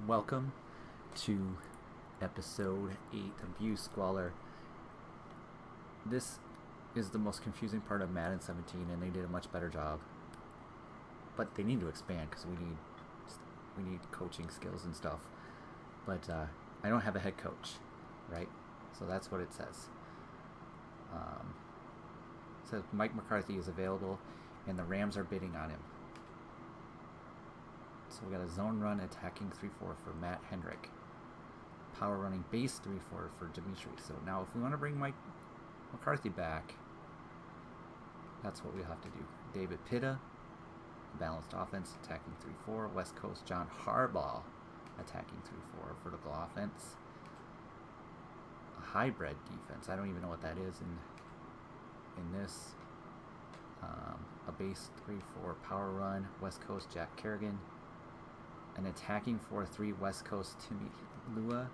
Welcome to episode 8 Abuse Squalor. This is the most confusing part of Madden 17, and they did a much better job. But they need to expand because we need coaching skills and stuff. But I don't have a head coach, right? So that's what it says. It says Mike McCarthy is available, and the Rams are bidding on him. So we got a zone run attacking 3-4 for Matt Hendrick. Power running base 3-4 for Dimitri. So now if we want to bring Mike McCarthy back, that's what we have to do. David Pitta, balanced offense, attacking 3-4. West Coast John Harbaugh, attacking 3-4, vertical offense. A hybrid defense. I don't even know what that is in this. A base 3-4 power run. West Coast Jack Kerrigan. An attacking 4-3 West Coast Timmy Lua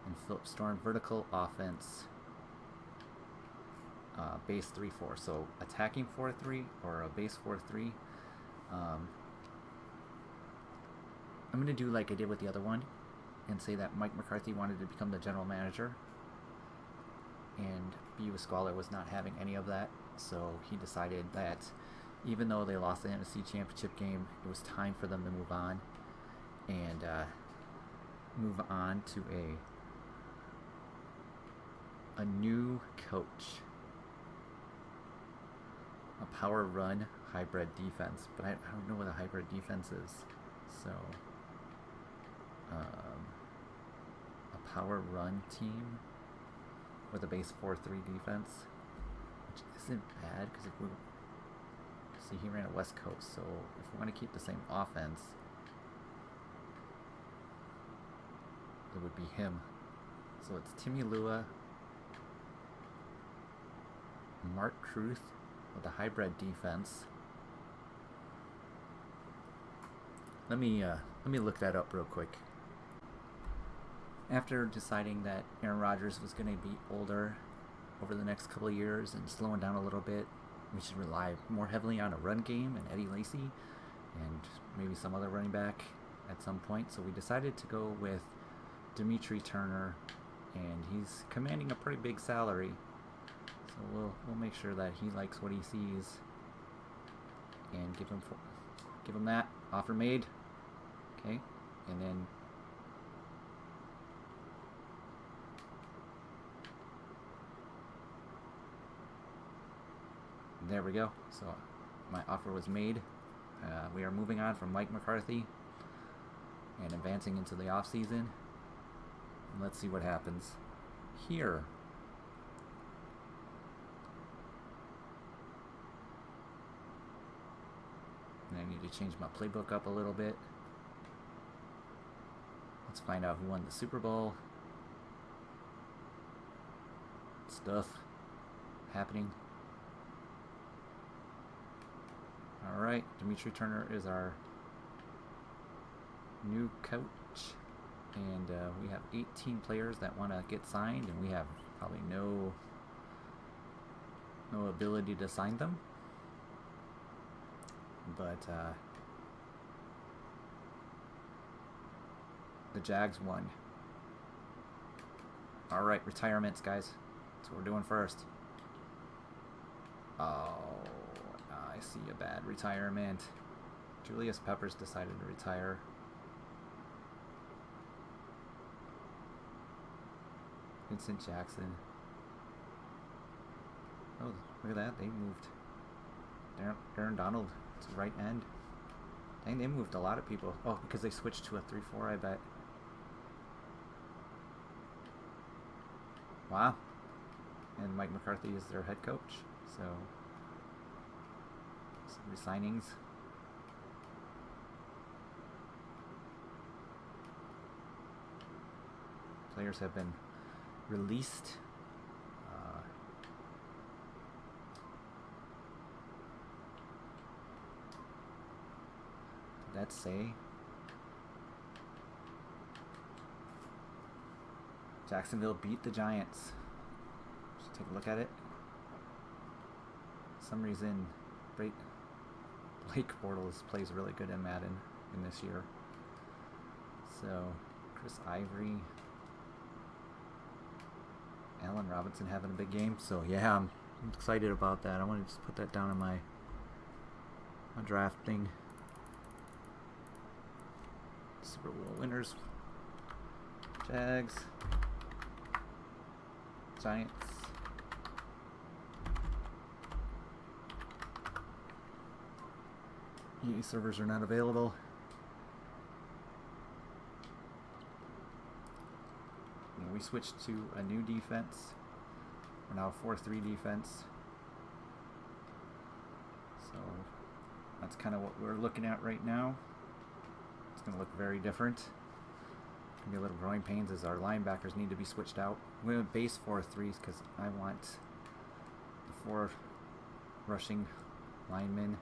and Philip Storm. Vertical offense, base 3-4. So attacking 4-3 or a base 4-3. I'm going to do like I did with the other one and say that Mike McCarthy wanted to become the general manager, and BU Squalor was not having any of that. So he decided that even though they lost the NFC Championship game, it was time for them to move on. And move on to a new coach. A power run hybrid defense. But I don't know what a hybrid defense is. So a power run team with a base 4-3 defense, which isn't bad because if we see, he ran a West Coast, so if we want to keep the same offense, it would be him. So it's Timmy Lua, Mark Kruth with a hybrid defense. Let me look that up real quick. After deciding that Aaron Rodgers was going to be older over the next couple of years and slowing down a little bit, we should rely more heavily on a run game and Eddie Lacy and maybe some other running back at some point. So we decided to go with Dimitri Turner, and he's commanding a pretty big salary, so we'll make sure that he likes what he sees and give him that offer made. Okay, and then there we go. So my offer was made. We are moving on from Mike McCarthy and advancing into the off season. Let's see what happens here. And I need to change my playbook up a little bit. Let's find out who won the Super Bowl. Stuff happening. Alright, Dimitri Turner is our new coach. And we have 18 players that want to get signed, and we have probably no ability to sign them. But the Jags won. All right, retirements, guys. That's what we're doing first. Oh, I see a bad retirement. Julius Peppers decided to retire. Vincent Jackson. Oh, look at that. They moved Aaron Donald to right end. Dang, they moved a lot of people. Oh, because they switched to a 3-4, I bet. Wow. And Mike McCarthy is their head coach. So, some re-signings. Players have been released. Let's say Jacksonville beat the Giants. Just take a look at it. For some reason, Blake Bortles plays really good in Madden in this year. So So, Chris Ivory, Allen Robinson having a big game. So, yeah, I'm excited about that. I want to just put that down in my draft thing. Super Bowl winners. Jags. Giants. EA servers are not available. And we switched to a new defense. We're now a 4-3 defense. So that's kind of what we're looking at right now. It's going to look very different. Going to be a little growing pains as our linebackers need to be switched out. We're going to base 4-3s because I want the 4 rushing linemen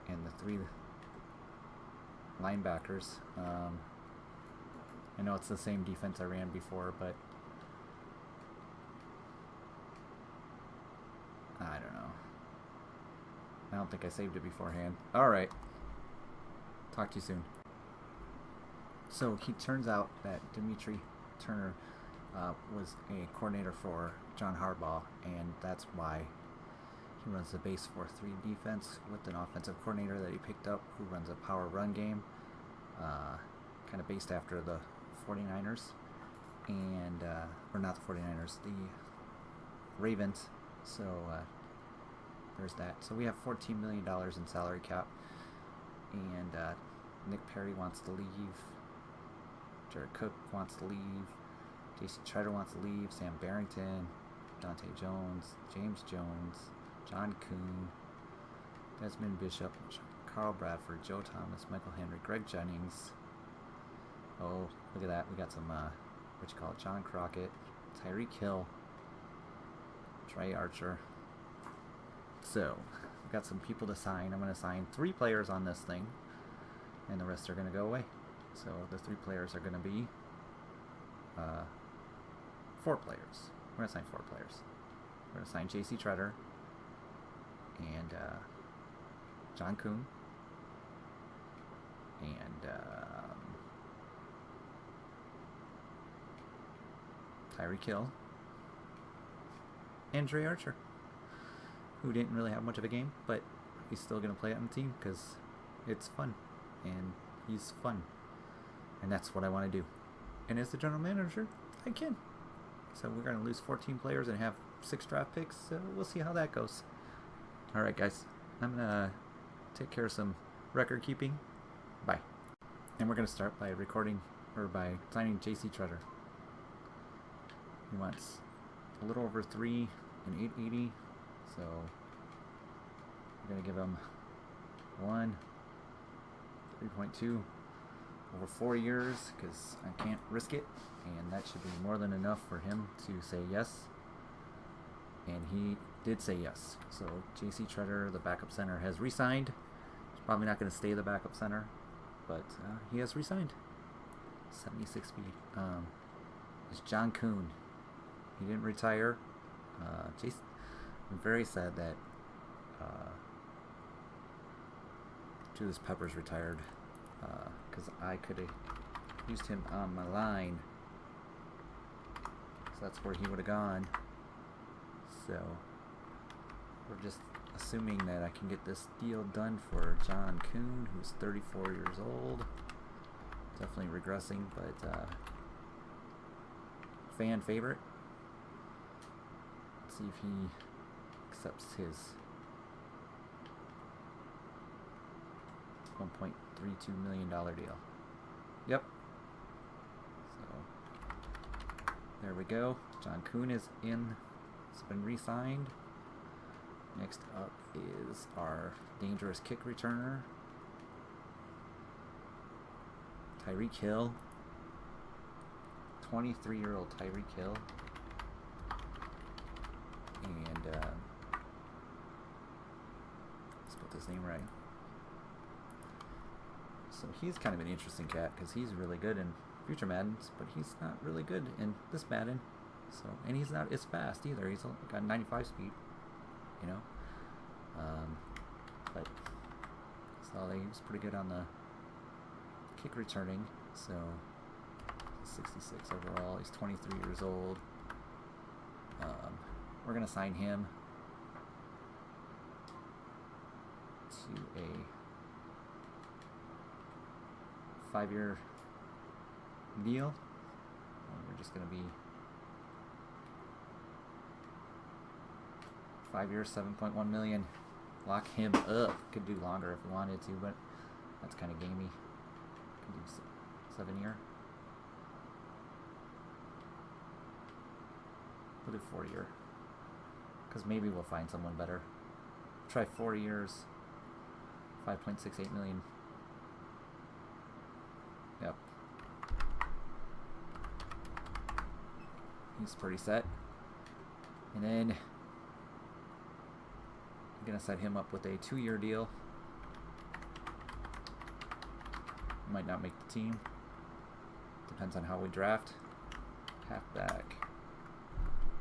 and the 3 linebackers. I know it's the same defense I ran before, but I don't know. I don't think I saved it beforehand. Alright. Talk to you soon. So, it turns out that Dimitri Turner was a coordinator for John Harbaugh, and that's why he runs the base 4-3 defense with an offensive coordinator that he picked up who runs a power run game, kind of based after the 49ers, and, or not the 49ers, the Ravens. So, there's that. So we have $14 million in salary cap, and Nick Perry wants to leave, Jared Cook wants to leave, J.C. Treader wants to leave, Sam Barrington, Dante Jones, James Jones, John Kuhn, Desmond Bishop, Carl Bradford, Joe Thomas, Michael Henry, Greg Jennings. Oh, look at that. We got some, John Crockett, Tyreek Hill, Trey Archer. So, we've got some people to sign. I'm going to sign 3 players on this thing, and the rest are going to go away. So, the 3 players are going to be 4 players. We're going to sign 4 players. We're going to sign J.C. Treader and John Kuhn and Tyreek Hill and Trey Archer, who didn't really have much of a game, but he's still going to play on the team because it's fun, and he's fun, and that's what I want to do. And as the general manager, I can. So we're going to lose 14 players and have 6 draft picks, so we'll see how that goes. Alright guys, I'm going to take care of some record keeping. Bye. And we're going to start by by signing J.C. Treader. He wants a little over 3 and 880, so we're going to give him 3.2 over 4 years because I can't risk it, and that should be more than enough for him to say yes. And he did say yes. So J.C. Treader, the backup center, has re-signed. He's probably not going to stay the backup center, but he has re-signed. 76 speed. It's John Kuhn. He didn't retire. I'm very sad that Julius Peppers retired because I could have used him on my line. So that's where he would have gone. So we're just assuming that I can get this deal done for John Kuhn, who's 34 years old. Definitely regressing, but fan favorite. Let's see if he accepts his $1.32 million deal. Yep. So there we go. John Kuhn is in. It's been re-signed. Next up is our dangerous kick returner, Tyreek Hill. 23-year-old Tyreek Hill. And let's put this name right. So he's kind of an interesting cat because he's really good in future Maddens, but he's not really good in this Madden. So, and he's not as fast either. He's got 95 speed, you know. But so he was pretty good on the kick returning, so 66 overall. He's 23 years old. We're going to sign him to a 5-year deal. We're just going to be 5 years, $7.1 million. Lock him up. Could do longer if we wanted to, but that's kind of gamey. Could do 7-year. We'll do 4-year. Because maybe we'll find someone better. Try 4 years. 5.68 million. Yep. He's pretty set. And then I'm going to set him up with a 2-year deal. Might not make the team. Depends on how we draft. Halfback.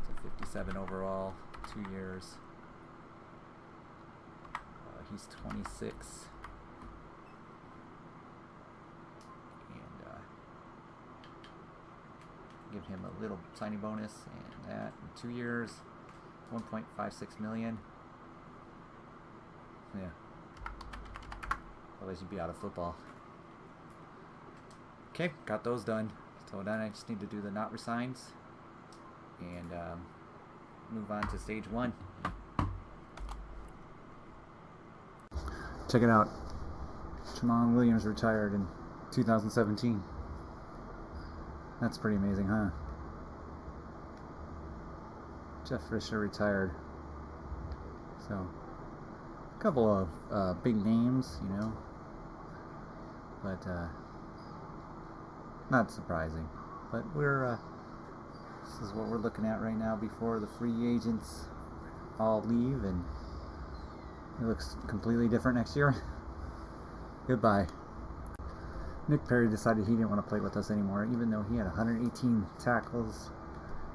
It's a 57 overall. 2 years. He's 26. And give him a little signing bonus, and that in 2 years, 1.56 million. Yeah. Otherwise you'd be out of football. Okay, got those done. So then I just need to do the not resigns and move on to stage 1. Check it out. Jamal Williams retired in 2017. That's pretty amazing, huh? Jeff Fisher retired. So, a couple of big names, you know, but not surprising. But this is what we're looking at right now before the free agents all leave, and it looks completely different next year. Goodbye. Nick Perry decided he didn't want to play with us anymore, even though he had 118 tackles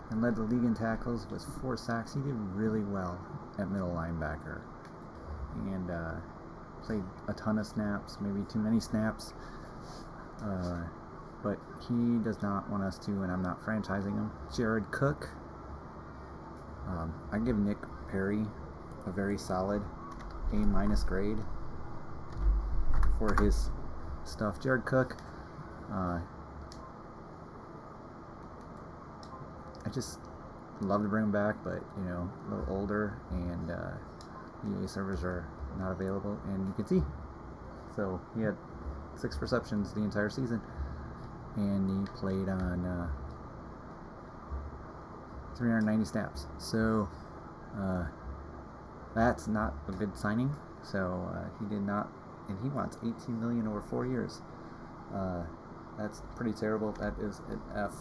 and led the league in tackles with 4 sacks. He did really well at middle linebacker and played a ton of snaps, maybe too many snaps. But he does not want us to, and I'm not franchising him. Jared Cook. I give Nick Perry a very solid A- grade for his stuff. Jared Cook, I just love to bring him back, but you know, a little older, and EA servers are not available, and you can see. So he had 6 receptions the entire season, and he played on 390 snaps. So that's not a good signing. So he did not, and he wants $18 million over 4 years. That's pretty terrible. That is an F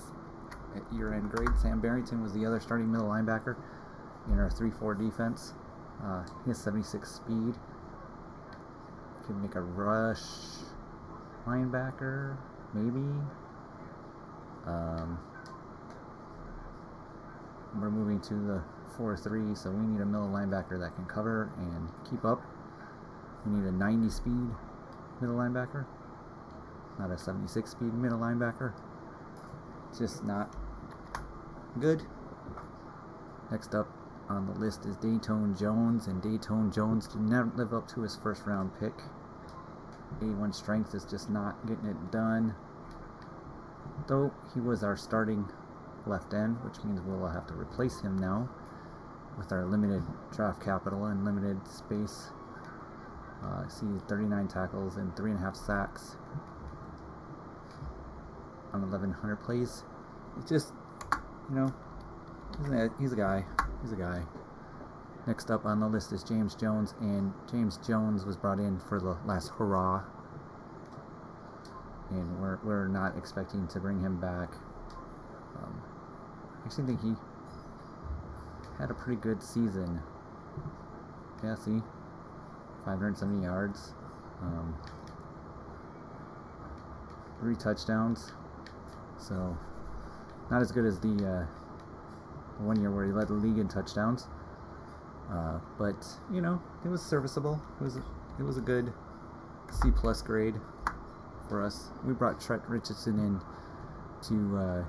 at year-end grade. Sam Barrington was the other starting middle linebacker in our 3-4 defense. He has 76 speed. Can make a rush linebacker, maybe. We're moving to the 4-3, so we need a middle linebacker that can cover and keep up. We need a 90 speed middle linebacker, not a 76 speed middle linebacker. It's just not good. Next up on the list is Dayton Jones, and Dayton Jones did not live up to his first round pick. A1 strength is just not getting it done. Though he was our starting left end, which means we'll have to replace him now with our limited draft capital and limited space. I see 39 tackles and 3.5 sacks on 1,100 plays. It's just, you know, he's a guy. He's a guy. Next up on the list is James Jones, and James Jones was brought in for the last hurrah, and we're not expecting to bring him back. I actually think he had a pretty good season. Yeah, see, 570 yards, 3 touchdowns. So not as good as the 1 year where he led the league in touchdowns. But you know, it was serviceable. It was a good C+ grade for us. We brought Trent Richardson in to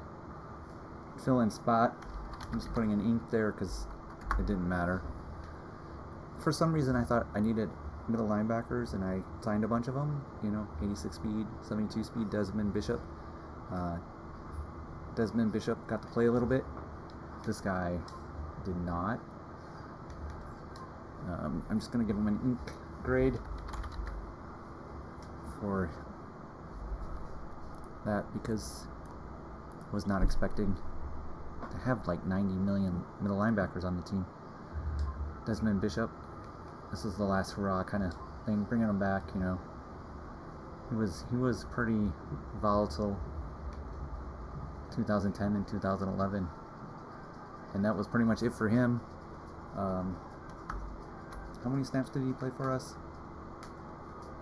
fill in spot. I'm just putting an ink there because it didn't matter. For some reason, I thought I needed middle linebackers, and I signed a bunch of them. 86 speed, 72 speed, Desmond Bishop. Desmond Bishop got to play a little bit. This guy did not. I'm just going to give him an ink grade for that because I was not expecting to have like 90 million middle linebackers on the team. Desmond Bishop, this is the last hurrah kind of thing, bringing him back. He was pretty volatile 2010 and 2011, and that was pretty much it for him. How many snaps did he play for us?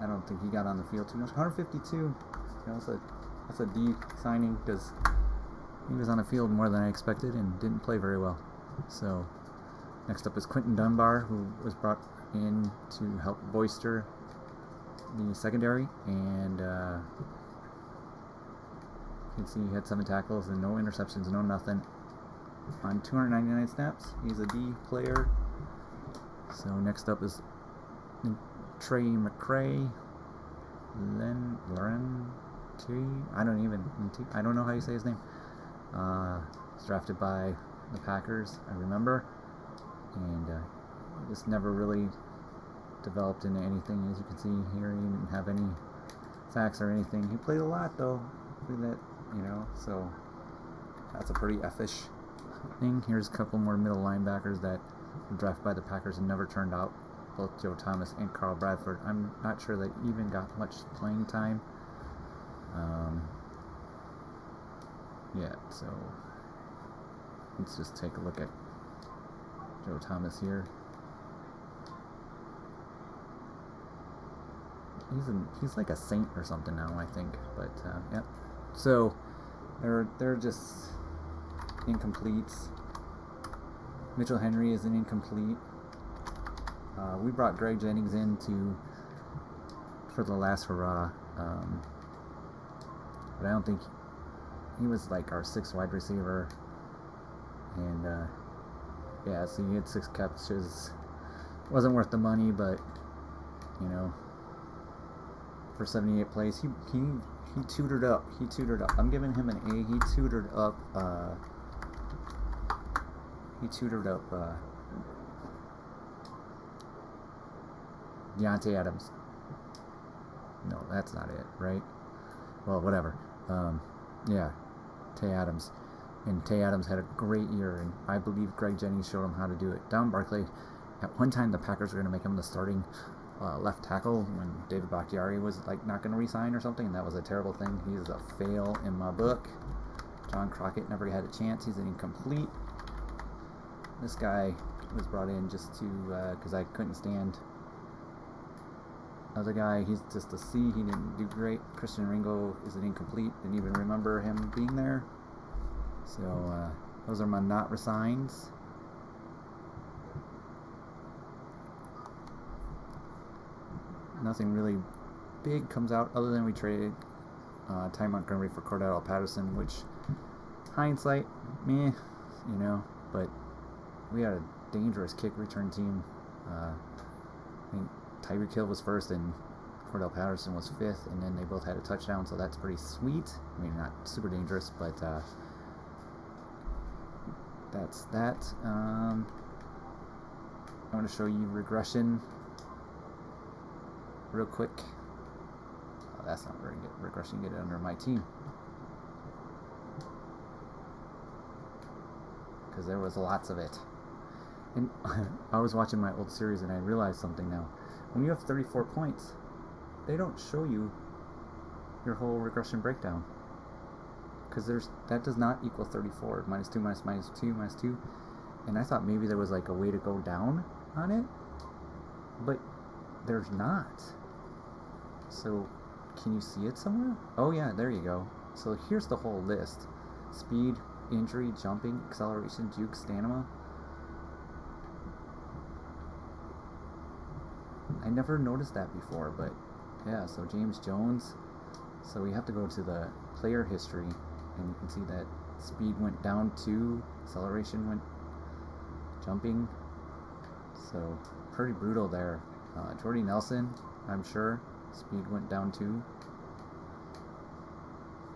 I don't think he got on the field too much. 152. That's a D signing because he was on the field more than I expected and didn't play very well. So next up is Quentin Dunbar, who was brought in to help bolster the secondary, and you can see he had 7 tackles and no interceptions, no nothing. On 299 snaps, he's a D player. So next up is Trey McCray, I don't know how you say his name. He's drafted by the Packers, I remember, and just never really developed into anything. As you can see here, he didn't have any sacks or anything. He played a lot though. So that's a pretty F-ish thing. Here's a couple more middle linebackers that were drafted by the Packers and never turned out. Both Joe Thomas and Carl Bradford. I'm not sure they even got much playing time. So let's just take a look at Joe Thomas here. He's like a saint or something now, I think. But yeah. So they're just incompletes. Mitchell Henry is an incomplete. We brought Greg Jennings in for the last hurrah, but I don't think he was like our 6th wide receiver. And yeah, so he had 6 catches. Wasn't worth the money, but for 78 plays, he tutored up. I'm giving him an A. He tutored up. Deontay Adams. No, that's not it, right? Well, whatever. Yeah, Tay Adams. And Tay Adams had a great year, and I believe Greg Jennings showed him how to do it. Don Barclay, at one time the Packers were going to make him the starting left tackle when David Bakhtiari was like not going to resign or something, and that was a terrible thing. He's a fail in my book. John Crockett never had a chance. He's an incomplete. This guy was brought in just to because I couldn't stand other guy. He's just a C. He didn't do great. Christian Ringo is an incomplete. Didn't even remember him being there. So those are my not resigns. Nothing really big comes out other than we traded Ty Montgomery for Cordell Patterson, which hindsight, meh, but we had a dangerous kick return team. I think Tyreek Hill was first and Cordell Patterson was 5th, and then they both had a touchdown, so that's pretty sweet. I mean, not super dangerous, but that's that. I want to show you regression real quick. Oh, that's not very good. Regression, get it under my team. Because there was lots of it. And I was watching my old series and I realized something now. When you have 34 points, they don't show you your whole regression breakdown. Because that does not equal 34. Minus 2, minus 2, minus 2. And I thought maybe there was like a way to go down on it. But there's not. So, can you see it somewhere? Oh yeah, there you go. So here's the whole list. Speed, injury, jumping, acceleration, juke, stamina. I never noticed that before, but yeah, so James Jones, So we have to go to the player history, and you can see that speed went down 2, acceleration went jumping. So pretty brutal there. Jordy Nelson, I'm sure, speed went down 2.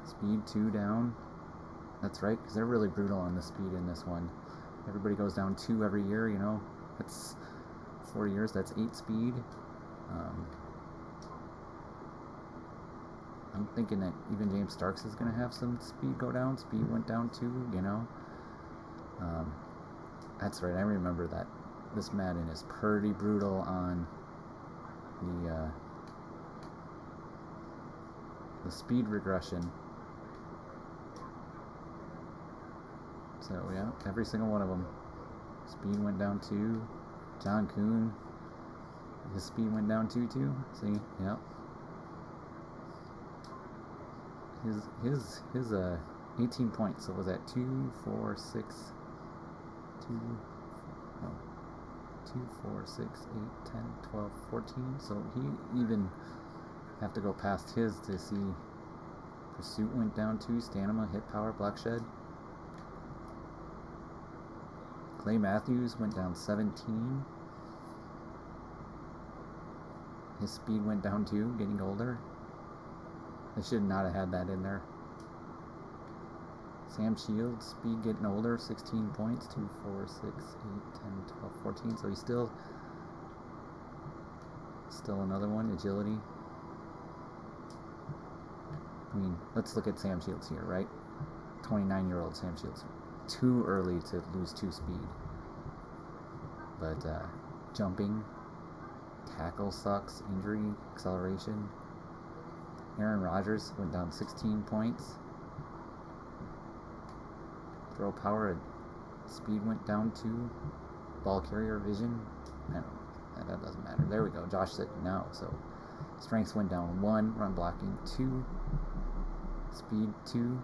Speed 2 down. That's right, because they're really brutal on the speed in this one. Everybody goes down 2 every year, you know. That's 4 years, that's 8 speed. I'm thinking that even James Starks is going to have some speed go down. Speed went down 2, you know. That's right, I remember that. This Madden is pretty brutal on the speed regression. So yeah, every single one of them. Speed went down 2. John Kuhn, his speed went down 2 too. See, yep. His 18 points. So was that 2, 4, 6, 2, no, 2, 4, 6, 8, 10, 12, 14. So he even have to go past his to see. Pursuit went down 2. Stamina, hit power, block shed. Clay Matthews went down 17. His speed went down 2, getting older. They should not have had that in there. Sam Shields, speed getting older, 16 points, 2, 4, 6, 8, 10, 12, 14. So he's still another one, agility. I mean, let's look at Sam Shields here, right? 29-year-old Sam Shields. Too early to lose 2 speed. But jumping, tackle sucks, injury, acceleration. Aaron Rodgers went down 16 points. Throw power, speed went down 2. Ball carrier vision, that doesn't matter. There we go. Josh said now. So strength went down 1. Run blocking 2. Speed 2.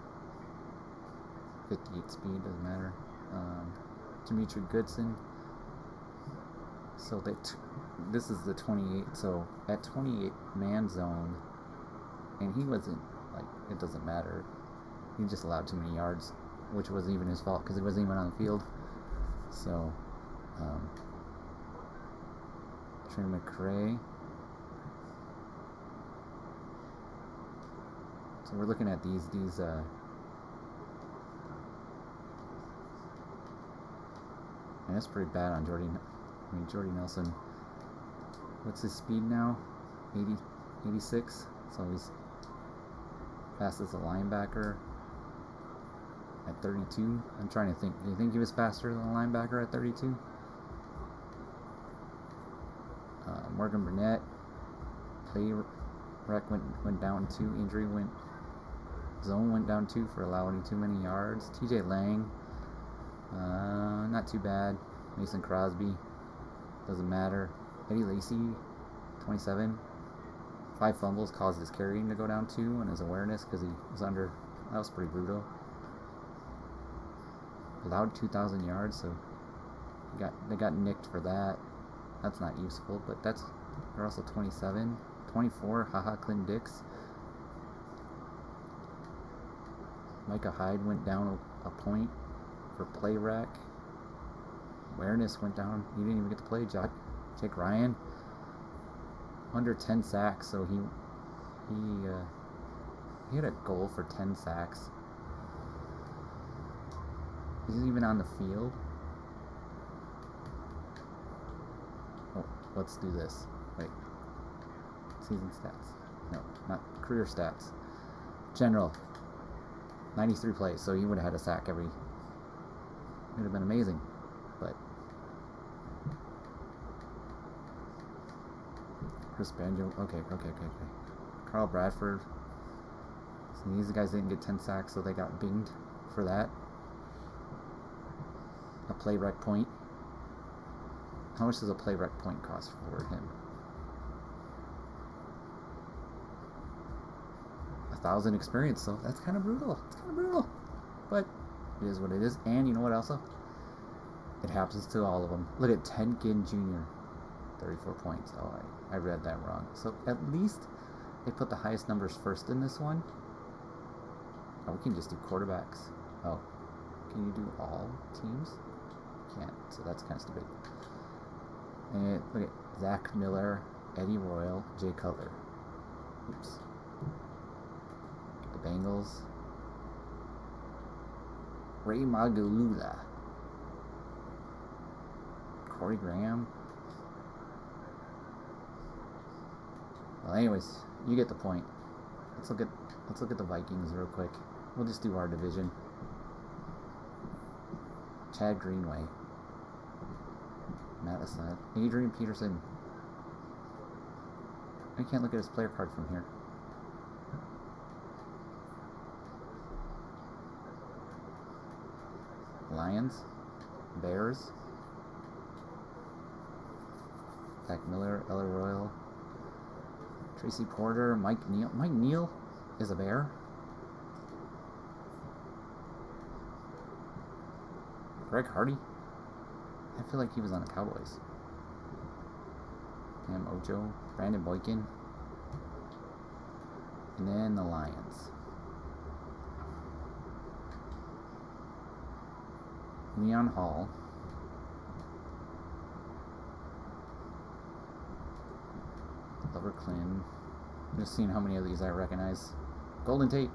58 speed, doesn't matter. Dimitri Goodson. So this is the 28. So at 28 man zone, and he wasn't, like, it doesn't matter. He just allowed too many yards, which wasn't even his fault because he wasn't even on the field. So Trey McCray. So we're looking at these and that's pretty bad on Jordy Nelson. What's his speed now? 86. So he's fast as a linebacker at 32. I'm trying to think. Do you think he was faster than a linebacker at 32? Morgan Burnett. Play rec went down 2. Injury zone went down 2 for allowing too many yards. TJ Lang. Not too bad. Mason Crosby, doesn't matter. Eddie Lacy, 27. 5 fumbles caused his carrying to go down 2 and his awareness because he was under. That was pretty brutal. Allowed 2,000 yards, so they got nicked for that. That's not useful, but they're also 27. 24, Clint Dix. Micah Hyde went down a point for play rack. Awareness went down. He didn't even get to play. Jake Ryan, under 10 sacks, so he had a goal for 10 sacks. He's even on the field. Oh, let's do this. Wait. Season stats. No, not career stats. General. 93 plays, so he would have had a sack every. It would have been amazing, but Chris Banjo. Okay. Carl Bradford. So these guys didn't get 10 sacks, so they got binged for that. A play rec point. How much does a play rec point cost for him? 1,000 experience, so that's kind of brutal. But it is what it is. And you know what else? It happens to all of them. Look at Ted Ginn Jr. 34 points. Oh, I read that wrong. So at least they put the highest numbers first in this one. Oh, we can just do quarterbacks. Oh, can you do all teams? Can't, so that's kind of stupid. And look at Zach Miller, Eddie Royal, Jay Cutler. Oops. The Bengals. Ray Magalula. Corey Graham. Well, anyways, you get the point. Let's look at the Vikings real quick. We'll just do our division. Chad Greenway. Matt Asad. Adrian Peterson. I can't look at his player card from here. Lions. Bears. Zach Miller. Ella Royal. Tracy Porter. Mike Neal. Mike Neal is a Bear. Greg Hardy. I feel like he was on the Cowboys. Cam Ojo. Brandon Boykin. And then the Lions. Leon Hall. Lover Clem. I'm just seeing how many of these I recognize. Golden Tate.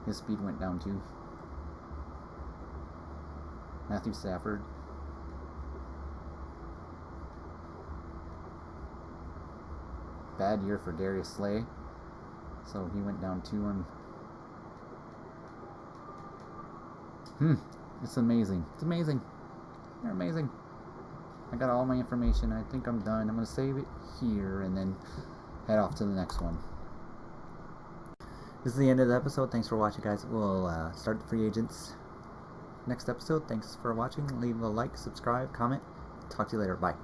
His speed went down too. Matthew Stafford. Bad year for Darius Slay. So he went down 2 on... It's amazing. It's amazing. They're amazing. I got all my information. I think I'm done. I'm going to save it here and then head off to the next one. This is the end of the episode. Thanks for watching, guys. We'll start the free agents next episode. Thanks for watching. Leave a like, subscribe, comment. Talk to you later. Bye.